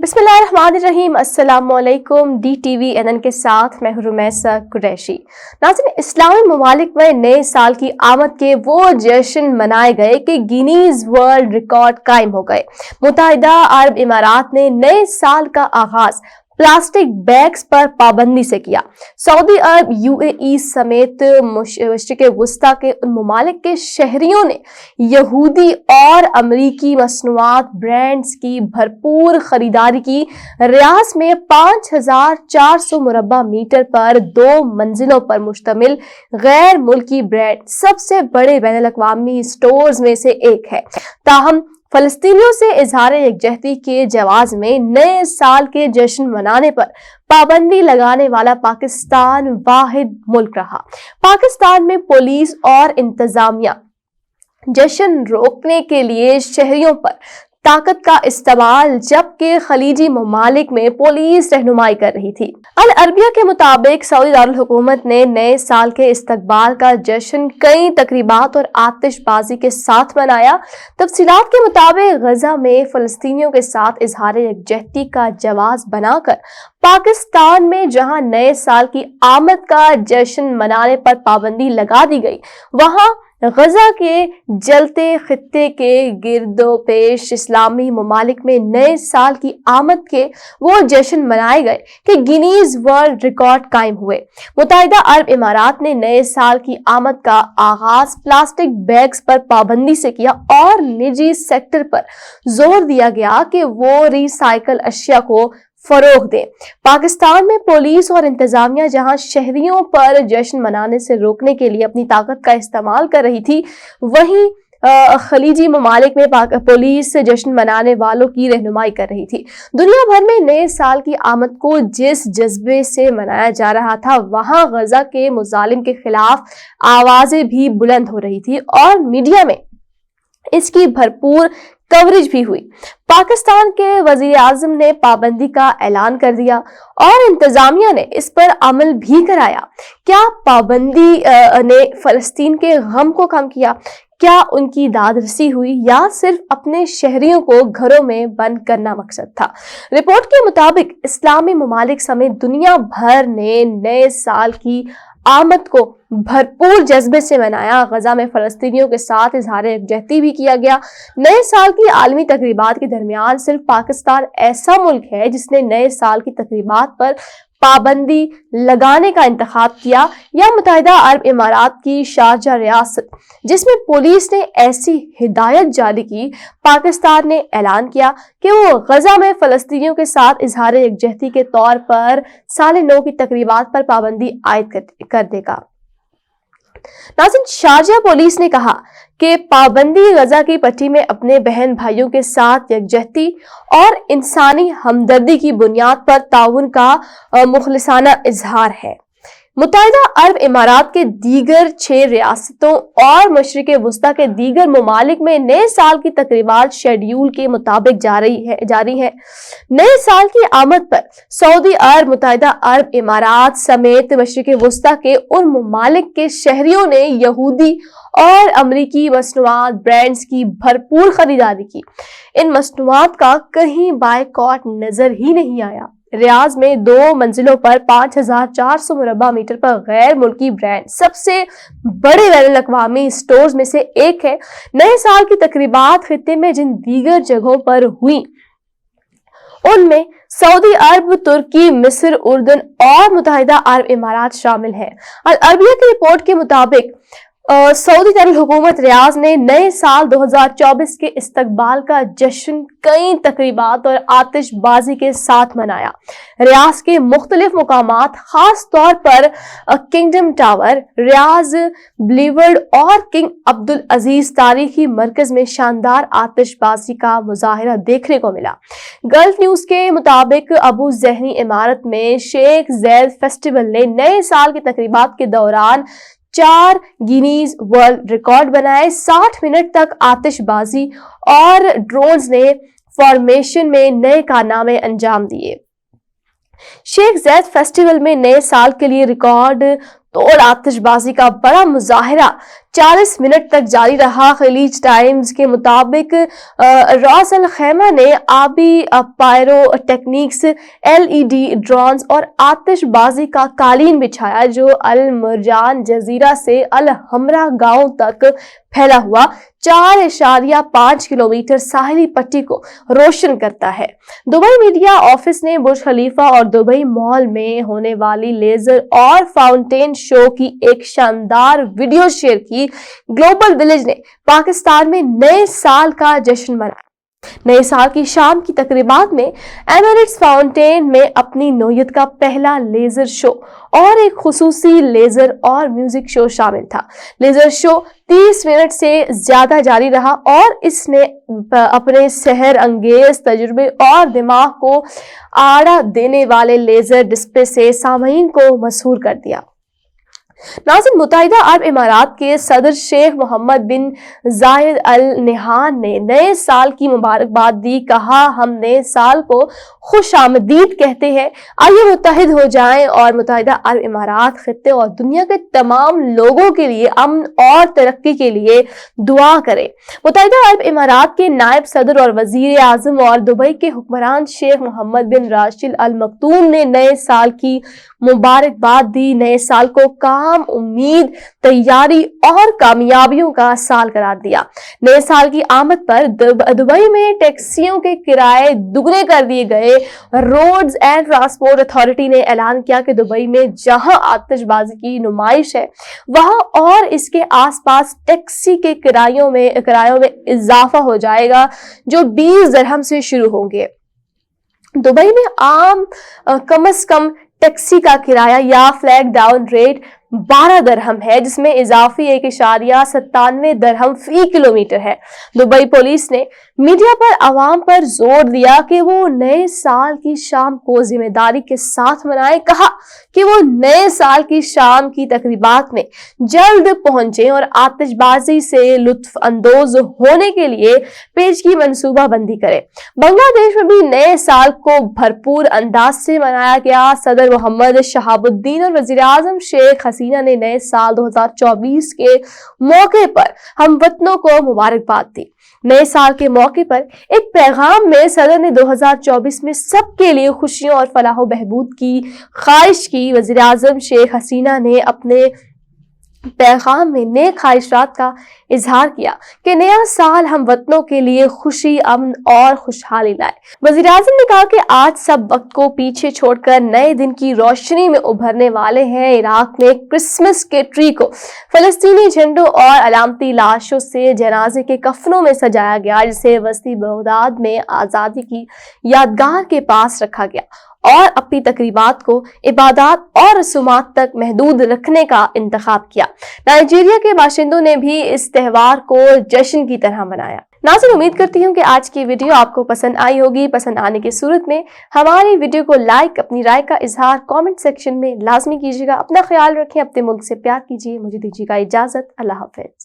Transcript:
بسم اللہ الرحمن الرحیم۔ السلام علیکم۔ D T V N N کے ساتھ میں ہوں رمیسہ قریشی۔ ناظرین، اسلامی ممالک میں نئے سال کی آمد کے وہ جشن منائے گئے کہ گینیز ورلڈ ریکارڈ قائم ہو گئے۔ متحدہ عرب امارات نے نئے سال کا آغاز پلاسٹک بیگز پر پابندی سے کیا۔ سعودی عرب، یو اے ای سمیت مشرق وسطیٰ کے ان ممالک کے شہریوں نے یہودی اور امریکی مصنوعات برانڈز کی بھرپور خریداری کی۔ ریاض میں 5400 مربع میٹر پر 2 منزلوں پر مشتمل غیر ملکی برانڈ سب سے بڑے بین الاقوامی اسٹورز میں سے ایک ہے۔ تاہم فلسطینیوں سے اظہار یکجہتی کے جواز میں نئے سال کے جشن منانے پر پابندی لگانے والا پاکستان واحد ملک رہا۔ پاکستان میں پولیس اور انتظامیہ جشن روکنے کے لیے شہریوں پر طاقت کا استعمال، جبکہ خلیجی ممالک میں پولیس رہنمائی کر رہی تھی۔ العربیہ کے مطابق سعودی دارالحکومت نے نئے سال کے استقبال کا جشن کئی تقریبات اور آتش بازی کے ساتھ منایا۔ تفصیلات کے مطابق غزہ میں فلسطینیوں کے ساتھ اظہار یکجہتی کا جواز بنا کر پاکستان میں جہاں نئے سال کی آمد کا جشن منانے پر پابندی لگا دی گئی، وہاں غزہ کے جلتے خطے کے گرد و پیش اسلامی ممالک میں نئے سال کی آمد کے وہ جشن منائے گئے کہ گینیز ورلڈ ریکارڈ قائم ہوئے۔ متحدہ عرب امارات نے نئے سال کی آمد کا آغاز پلاسٹک بیگز پر پابندی سے کیا اور نجی سیکٹر پر زور دیا گیا کہ وہ ری سائیکل اشیاء کو فروغ دیں۔ پاکستان میں پولیس اور انتظامیہ جہاں شہریوں پر جشن منانے سے روکنے کے لیے اپنی طاقت کا استعمال کر رہی تھی، وہیں خلیجی ممالک میں پولیس جشن منانے والوں کی رہنمائی کر رہی تھی۔ دنیا بھر میں نئے سال کی آمد کو جس جذبے سے منایا جا رہا تھا، وہاں غزہ کے مظالم کے خلاف آوازیں بھی بلند ہو رہی تھی اور میڈیا میں اس کی بھرپور کوریج بھی ہوئی۔ پاکستان کے وزیر اعظم نے پابندی کا اعلان کر دیا اور انتظامیہ نے اس پر عمل بھی کرایا۔ کیا پابندی نے فلسطین کے غم کو کم کیا؟ کیا ان کی داد رسی ہوئی یا صرف اپنے شہریوں کو گھروں میں بند کرنا مقصد تھا؟ رپورٹ کے مطابق اسلامی ممالک سمیت دنیا بھر نے نئے سال کی آمد کو بھرپور جذبے سے منایا۔ غزہ میں فلسطینیوں کے ساتھ اظہار یکجہتی بھی کیا گیا۔ نئے سال کی عالمی تقریبات کے درمیان صرف پاکستان ایسا ملک ہے جس نے نئے سال کی تقریبات پر پابندی لگانے کا انتخاب کیا، یا متحدہ عرب امارات کی شارجہ ریاست جس میں پولیس نے ایسی ہدایت جاری کی۔ پاکستان نے اعلان کیا کہ وہ غزہ میں فلسطینیوں کے ساتھ اظہار یکجہتی کے طور پر سال نو کی تقریبات پر پابندی عائد کر دے گا۔ ناظرین، شارجہ پولیس نے کہا کہ پابندی غزہ کی پٹی میں اپنے بہن بھائیوں کے ساتھ یکجہتی اور انسانی ہمدردی کی بنیاد پر تعاون کا مخلصانہ اظہار ہے۔ متحدہ عرب امارات کے دیگر 6 ریاستوں اور مشرق وسطیٰ کے دیگر ممالک میں نئے سال کی تقریبات شیڈیول کے مطابق جاری ہے۔ نئے سال کی آمد پر سعودی عرب، متحدہ عرب امارات سمیت مشرق وسطیٰ کے ان ممالک کے شہریوں نے یہودی اور امریکی مصنوعات برانڈز کی بھرپور خریداری کی۔ ان مصنوعات کا کہیں بائیکاٹ نظر ہی نہیں آیا۔ ریاض میں 2 منزلوں پر 5400 مربع میٹر پر غیر ملکی برانڈ سب سے بڑے بین الاقوامی اسٹورز میں سے ایک ہے۔ نئے سال کی تقریبات خطے میں جن دیگر جگہوں پر ہوئیں ان میں سعودی عرب، ترکی، مصر، اردن اور متحدہ عرب امارات شامل ہیں۔ العربیہ کی رپورٹ کے مطابق سعودی دارالحکومت ریاض نے نئے سال 2024 کے استقبال کا جشن کئی تقریبات اور آتش بازی کے ساتھ منایا۔ ریاض کے مختلف مقامات، خاص طور پر کنگڈم ٹاور، ریاض بلیورڈ اور کنگ عبدالعزیز تاریخی مرکز میں شاندار آتش بازی کا مظاہرہ دیکھنے کو ملا۔ گلف نیوز کے مطابق ابو ظہنی عمارت میں شیخ زید فیسٹیول نے نئے سال کی تقریبات کے دوران 4 گینیز ورلڈ ریکارڈ بنائے۔ 60 منٹ تک آتش بازی اور ڈرونز نے فارمیشن میں نئے کارنامے انجام دیے۔ شیخ زید فیسٹیول میں نئے سال کے لیے ریکارڈ توڑ آتش بازی کا بڑا مظاہرہ 40 منٹ تک جاری رہا۔ خلیج ٹائمز کے مطابق راس الخیمہ نے آبی پائرو ٹیکنیکس، LED ڈرونز اور آتش بازی کا قالین بچھایا جو المرجان جزیرہ سے الحمرا گاؤں تک پھیلا ہوا 4.5 کلومیٹر ساحلی پٹی کو روشن کرتا ہے۔ دبئی میڈیا آفس نے برج خلیفہ اور دبئی مال میں ہونے والی لیزر اور فاؤنٹین شو کی ایک شاندار ویڈیو شیئر کی۔ گلوبل ولیج نے پاکستان میں نئے سال کا جشن منایا۔ نئے سال کی شام کی تقریبات میں ایمریٹس فاؤنٹین میں اپنی نوعیت کا پہلا لیزر شو اور ایک خصوصی لیزر اور میوزک شو شامل تھا۔ لیزر شو 30 منٹ سے زیادہ جاری رہا اور اس نے اپنے سحر انگیز تجربے اور دماغ کو آڑا دینے والے لیزر ڈسپلے سے سامعین کو مسحور کر دیا۔ ناظرین، متحدہ عرب امارات کے صدر شیخ محمد بن زاید ال نہیان نے نئے سال کی مبارکباد دی۔ کہا، ہم نئے سال کو خوش آمدید کہتے ہیں، آئیے متحد ہو جائیں اور متحدہ عرب امارات خطے اور دنیا کے تمام لوگوں کے لیے امن اور ترقی کے لیے دعا کریں۔ متحدہ عرب امارات کے نائب صدر اور وزیر اعظم اور دبئی کے حکمران شیخ محمد بن راشد ال مکتوم نے نئے سال کی مبارکباد دی۔ نئے سال کو کام، امید، تیاری اور کامیابیوں کا سال قرار دیا۔ نئے سال کی آمد پر دبئی میں ٹیکسیوں کے کرائے دگنے کر دیے گئے۔ روڈز اینڈ ٹرانسپورٹ اتھارٹی نے اعلان کیا کہ دبئی میں جہاں آتش بازی کی نمائش ہے وہاں اور اس کے آس پاس ٹیکسی کے کرایوں میں اضافہ ہو جائے گا جو 20 درہم سے شروع ہوں گے۔ دبئی میں عام کم از کم ٹیکسی کا کرایہ یا فلیگ ڈاؤن ریٹ 12 درہم ہے، جس میں اضافی 1.97 درہم فی کلومیٹر ہے۔ دبئی پولیس نے میڈیا پر عوام پر زور دیا کہ وہ نئے سال کی شام کو ذمہ داری کے ساتھ منائیں۔ کہا کہ وہ نئے سال کی شام کی تقریبات میں جلد پہنچیں اور آتش بازی سے لطف اندوز ہونے کے لیے پیشگی منصوبہ بندی کریں۔ بنگلہ دیش میں بھی نئے سال کو بھرپور انداز سے منایا گیا۔ صدر محمد شہاب الدین اور وزیر اعظم شیخ حسینہ نے نئے سال 2024 کے موقع پر ہم وطنوں کو مبارکباد دی۔ نئے سال کے موقع پر ایک پیغام میں صدر نے 2024 میں سب کے لیے خوشیوں اور فلاح و بہبود کی خواہش کی۔ وزیر اعظم شیخ حسینہ نے اپنے پیغام میں نیک خواہشات کا اظہار کیا کہ نیا سال ہم وطنوں کے لیے خوشی، امن اور خوشحالی لائے۔ وزیر اعظم نے کہا کہ آج سب وقت کو پیچھے چھوڑ کر نئے دن کی روشنی میں ابھرنے والے ہیں۔ عراق میں کرسمس کے ٹری کو فلسطینی جھنڈوں اور علامتی لاشوں سے جنازے کے کفنوں میں سجایا گیا، جسے وسطی بغداد میں آزادی کی یادگار کے پاس رکھا گیا اور اپنی تقریبات کو عبادات اور رسومات تک محدود رکھنے کا انتخاب کیا۔ نائجیریا کے باشندوں نے بھی اس تہوار کو جشن کی طرح منایا۔ ناظرین، امید کرتی ہوں کہ آج کی ویڈیو آپ کو پسند آئی ہوگی۔ پسند آنے کی صورت میں ہماری ویڈیو کو لائک، اپنی رائے کا اظہار کامنٹ سیکشن میں لازمی کیجیے گا۔ اپنا خیال رکھیں، اپنے ملک سے پیار کیجیے۔ مجھے دیجیے گا اجازت۔ اللہ حافظ۔